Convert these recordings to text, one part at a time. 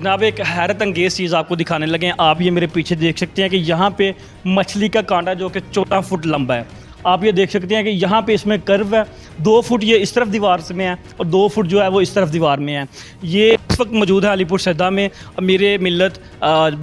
جناب ایک حیرت انگیز چیز آپ کو دکھانے لگے ہیں. آپ یہ میرے پیچھے دیکھ سکتے ہیں کہ یہاں پہ مچھلی کا کانٹا جو کہ 14 فٹ لمبا ہے. آپ یہ دیکھ سکتے ہیں کہ یہاں پہ اس میں کرو ہے. 2 فٹ یہ اس طرف دیوار میں ہے اور 2 فٹ جو ہے وہ اس طرف دیوار میں ہے. یہ اس وقت موجود ہے علی پور سیدہ میں. امیر ملت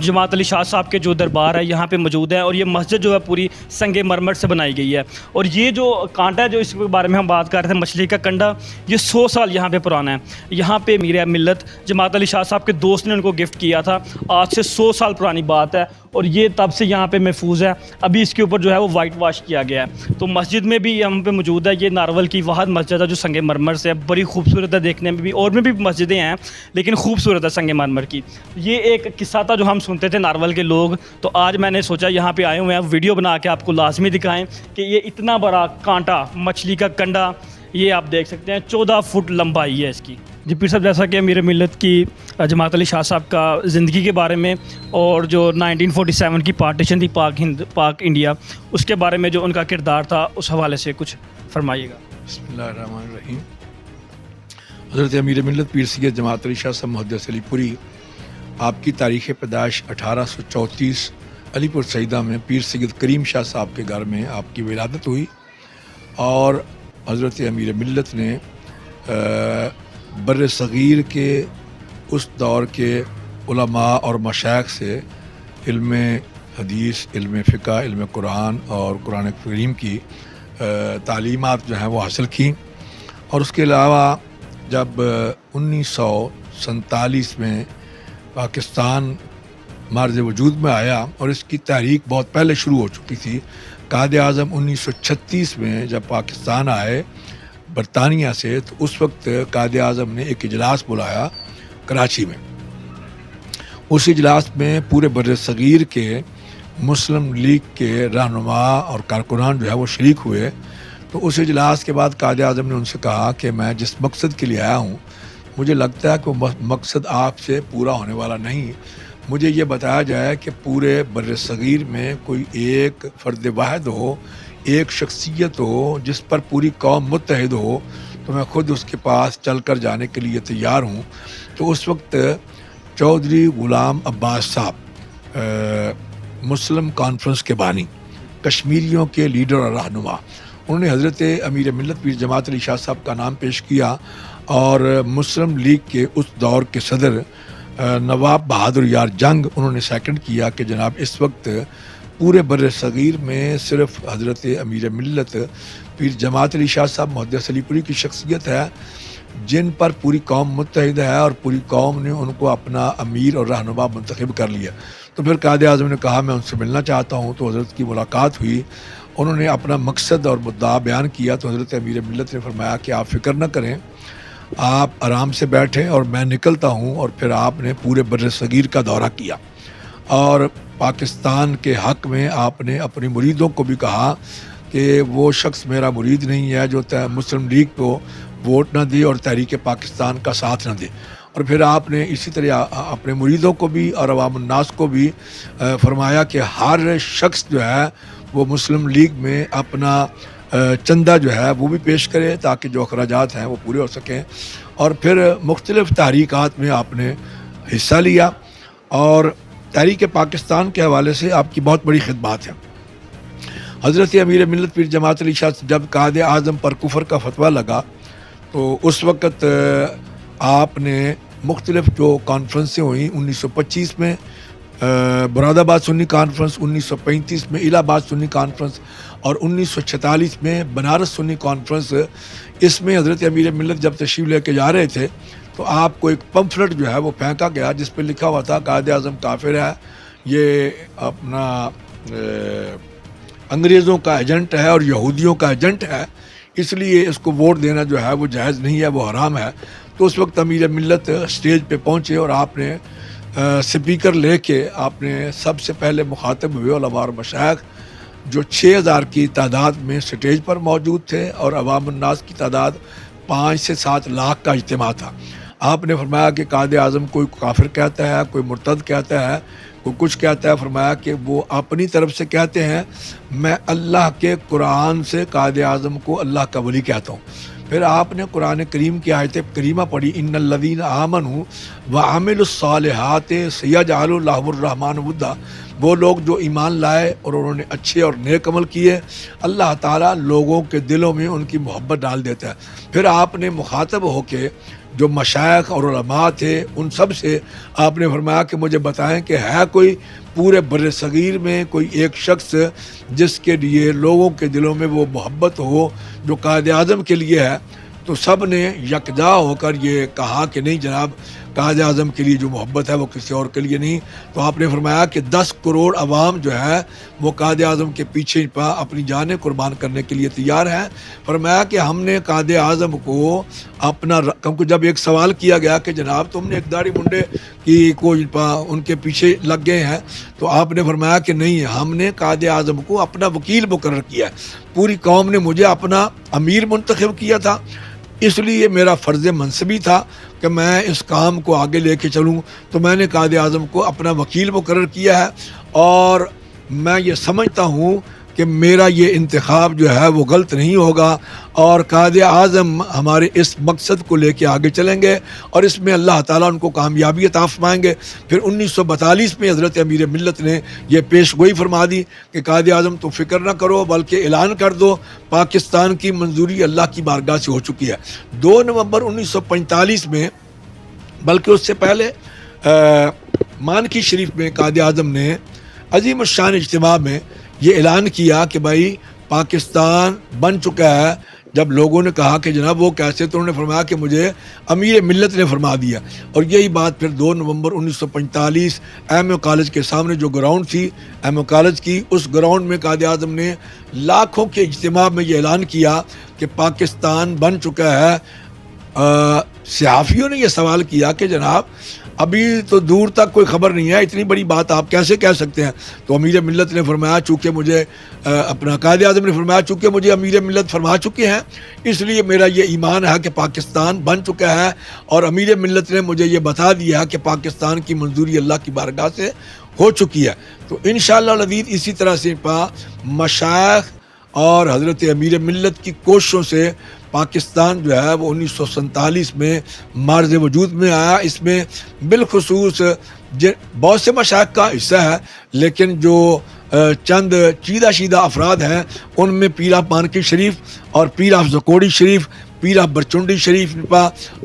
جماعت علی شاہ صاحب کے جو دربار ہے یہاں پہ موجود ہے, اور یہ مسجد جو ہے پوری سنگ مرمر سے بنائی گئی ہے. اور یہ جو کانٹا ہے جو اس کے بارے میں ہم بات کر رہے تھے, مچھلی کا کنڈا, یہ 100 سال یہاں پہ پرانا ہے. یہاں پہ امیر ملت جماعت علی شاہ صاحب کے دوست نے ان کو گفٹ کیا تھا. آج سے 100 سال پرانی بات ہے, اور یہ تب سے یہاں پہ محفوظ ہے. ابھی اس کے اوپر جو ہے وہ وائٹ واش کیا گیا ہے. تو مسجد میں بھی یہاں پہ موجود ہے. یہ نارول کی واحد مسجد ہے جو سنگ مرمر سے ہے. بڑی خوبصورت ہے دیکھنے میں بھی, اور میں بھی مسجدیں ہیں لیکن خوبصورت ہے سنگ مرمر کی. یہ ایک قصہ تھا جو ہم سنتے تھے نارول کے لوگ, تو آج میں نے سوچا یہاں پہ آئے ہوئے ہیں, ویڈیو بنا کے آپ کو لازمی دکھائیں کہ یہ اتنا بڑا کانٹا, مچھلی کا کنڈا, یہ آپ دیکھ سکتے ہیں 14 فٹ لمبائی ہے اس کی. جی پیر صاحب, جیسا کہ امیر ملت کی جماعت علی شاہ صاحب کا زندگی کے بارے میں اور جو 1947 کی پارٹیشن تھی پاک انڈیا, اس کے بارے میں جو ان کا کردار تھا اس حوالے سے کچھ فرمائیے گا. بسم اللہ الرحمن الرحیم. حضرت امیر ملت پیر سید جماعت علی شاہ صاحب محدث علی پوری, آپ کی تاریخ پیدائش 1834 علی پور سیدہ میں پیر سید کریم شاہ صاحب کے گھر میں آپ کی ولادت ہوئی. اور حضرت امیر ملت نے بر صغیر کے اس دور کے علماء اور مشائخ سے علم حدیث, علم فقہ, علم قرآن اور قرآن کریم کی تعلیمات جو ہیں وہ حاصل کیں. اور اس کے علاوہ جب 1947 میں پاکستان مارز وجود میں آیا, اور اس کی تحریک بہت پہلے شروع ہو چکی تھی. قائد اعظم 1936 میں جب پاکستان آئے برطانیہ سے, تو اس وقت قائد اعظم نے ایک اجلاس بلایا کراچی میں. اس اجلاس میں پورے بر صغیر کے مسلم لیگ کے رہنما اور کارکنان جو ہے وہ شریک ہوئے. تو اس اجلاس کے بعد قائد اعظم نے ان سے کہا کہ میں جس مقصد کے لیے آیا ہوں, مجھے لگتا ہے کہ وہ مقصد آپ سے پورا ہونے والا نہیں. مجھے یہ بتایا جائے کہ پورے بر صغیر میں کوئی ایک فرد واحد ہو, ایک شخصیت ہو جس پر پوری قوم متحد ہو, تو میں خود اس کے پاس چل کر جانے کے لیے تیار ہوں. تو اس وقت چودھری غلام عباس صاحب, مسلم کانفرنس کے بانی, کشمیریوں کے لیڈر اور رہنما, انہوں نے حضرت امیر ملت پیر جماعت علی شاہ صاحب کا نام پیش کیا. اور مسلم لیگ کے اس دور کے صدر نواب بہادر یار جنگ, انہوں نے سیکنڈ کیا کہ جناب اس وقت پورے بر صغیر میں صرف حضرت امیر ملت پیر جماعت علی شاہ صاحب محدث علی پوری کی شخصیت ہے جن پر پوری قوم متحد ہے, اور پوری قوم نے ان کو اپنا امیر اور رہنما منتخب کر لیا. تو پھر قائد اعظم نے کہا میں ان سے ملنا چاہتا ہوں. تو حضرت کی ملاقات ہوئی, انہوں نے اپنا مقصد اور مدعا بیان کیا. تو حضرت امیر ملت نے فرمایا کہ آپ فکر نہ کریں, آپ آرام سے بیٹھیں اور میں نکلتا ہوں. اور پھر آپ نے پورے بر صغیر کا دورہ کیا, اور پاکستان کے حق میں آپ نے اپنی مریدوں کو بھی کہا کہ وہ شخص میرا مرید نہیں ہے جو مسلم لیگ کو ووٹ نہ دے اور تحریک پاکستان کا ساتھ نہ دے. اور پھر آپ نے اسی طرح اپنے مریدوں کو بھی اور عوام الناس کو بھی فرمایا کہ ہر شخص جو ہے وہ مسلم لیگ میں اپنا چندہ جو ہے وہ بھی پیش کرے تاکہ جو اخراجات ہیں وہ پورے ہو سکیں. اور پھر مختلف تحریکات میں آپ نے حصہ لیا, اور تحریک پاکستان کے حوالے سے آپ کی بہت بڑی خدمات ہیں. حضرت امیر ملت پیر جماعت علی شاہ جب قائد اعظم پر کفر کا فتویٰ لگا, تو اس وقت آپ نے مختلف جو کانفرنسیں ہوئیں 1925 میں مراد آباد سنی کانفرنس, 1935 میں الہ آباد سنی کانفرنس, اور 1946 میں بنارس سنی کانفرنس. اس میں حضرت امیر ملت جب تشریف لے کے جا رہے تھے تو آپ کو ایک پمفلٹ جو ہے وہ پھینکا گیا جس پہ لکھا ہوا تھا قائد اعظم کافر ہے, یہ اپنا انگریزوں کا ایجنٹ ہے اور یہودیوں کا ایجنٹ ہے, اس لیے اس کو ووٹ دینا جو ہے وہ جائز نہیں ہے, وہ حرام ہے. تو اس وقت امیر ملت اسٹیج پہ پہنچے اور آپ نے سپیکر لے کے آپ نے سب سے پہلے مخاطب ہوئے علماء اور مشائخ جو 6000 کی تعداد میں سٹیج پر موجود تھے, اور عوام الناس کی تعداد 5 سے 7 لاکھ کا اجتماع تھا. آپ نے فرمایا کہ قائد اعظم کوئی کافر کہتا ہے, کوئی مرتد کہتا ہے, کوئی کچھ کہتا ہے. فرمایا کہ وہ اپنی طرف سے کہتے ہیں, میں اللہ کے قرآن سے قائد اعظم کو اللہ کا ولی کہتا ہوں. پھر آپ نے قرآن کریم کی آیت کریمہ پڑھی، ان الذین آمنوا وعملوا الصالحات سیجعل لهم الرحمن ودا، وہ لوگ جو ایمان لائے اور انہوں نے اچھے اور نیک عمل کیے، اللہ تعالیٰ لوگوں کے دلوں میں ان کی محبت ڈال دیتا ہے۔ پھر آپ نے مخاطب ہو کے جو مشائخ اور علماء تھے ان سب سے آپ نے فرمایا کہ مجھے بتائیں کہ ہے کوئی پورے بر صغیر میں کوئی ایک شخص جس کے لیے لوگوں کے دلوں میں وہ محبت ہو جو قائد اعظم کے لیے ہے؟ تو سب نے یکجا ہو کر یہ کہا کہ نہیں جناب، قائد اعظم کے لیے جو محبت ہے وہ کسی اور کے لیے نہیں۔ تو آپ نے فرمایا کہ 10 کروڑ عوام جو ہے وہ قائد اعظم کے پیچھے اپنی جانیں قربان کرنے کے لیے تیار ہیں۔ فرمایا کہ ہم نے قائد اعظم کو اپنا، کیونکہ جب ایک سوال کیا گیا کہ جناب تم نے ایک داڑھی منڈے کی کوئی ان کے پیچھے لگ گئے ہیں، تو آپ نے فرمایا کہ نہیں، ہم نے قائد اعظم کو اپنا وکیل مقرر کیا ہے، پوری قوم نے مجھے اپنا امیر منتخب کیا تھا، اس لیے میرا فرض منصبی تھا کہ میں اس کام کو آگے لے کے چلوں، تو میں نے قائد اعظم کو اپنا وکیل مقرر کیا ہے، اور میں یہ سمجھتا ہوں کہ میرا یہ انتخاب جو ہے وہ غلط نہیں ہوگا، اور قائد اعظم ہمارے اس مقصد کو لے کے آگے چلیں گے اور اس میں اللہ تعالیٰ ان کو کامیابی عطا فرمائیں گے۔ پھر 1942 میں حضرت امیر ملت نے یہ پیش گوئی فرما دی کہ قائد اعظم تو فکر نہ کرو بلکہ اعلان کر دو، پاکستان کی منظوری اللہ کی بارگاہ سے ہو چکی ہے۔ 2 نومبر 1945 میں، بلکہ اس سے پہلے مانکی شریف میں قائد اعظم نے عظیم الشان اجتماع میں یہ اعلان کیا کہ بھائی پاکستان بن چکا ہے۔ جب لوگوں نے کہا کہ جناب وہ کیسے، تو انہوں نے فرمایا کہ مجھے امیر ملت نے فرما دیا، اور یہی بات پھر 2 نومبر 1945 ایم اے کالج کے سامنے جو گراؤنڈ تھی ایم اے کالج کی، اس گراؤنڈ میں قائد اعظم نے لاکھوں کے اجتماع میں یہ اعلان کیا کہ پاکستان بن چکا ہے۔ صحافیوں نے یہ سوال کیا کہ جناب ابھی تو دور تک کوئی خبر نہیں ہے، اتنی بڑی بات آپ کیسے کہہ سکتے ہیں؟ تو امیر ملت نے فرمایا چونکہ مجھے اپنا قائد اعظم نے فرمایا چونکہ مجھے امیر ملت فرما چکے ہیں، اس لیے میرا یہ ایمان ہے کہ پاکستان بن چکا ہے، اور امیر ملت نے مجھے یہ بتا دیا کہ پاکستان کی منظوری اللہ کی بارگاہ سے ہو چکی ہے۔ تو انشاءاللہ العزیز اسی طرح سے مشائخ اور حضرت امیر ملت کی کوششوں سے پاکستان جو ہے وہ 1947 میں معرض وجود میں آیا۔ اس میں بالخصوص بہت سے مشائخ کا حصہ ہے، لیکن جو چند چیدہ شیدہ افراد ہیں ان میں پیر آف مانکی شریف اور Pir of زکوڑی Sharif, Pir of Bharchundi Sharif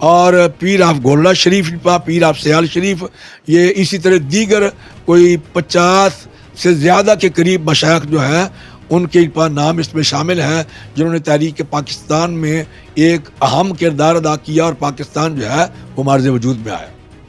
اور پیر آف گولڑا شریف، پیر آف سیال شریف، یہ اسی طرح دیگر کوئی 50 سے زیادہ کے قریب مشائخ جو ہیں ان کے نام اس میں شامل ہیں، جنہوں نے تحریک پاکستان میں ایک اہم کردار ادا کیا اور پاکستان جو ہے وہ معرض وجود میں آیا۔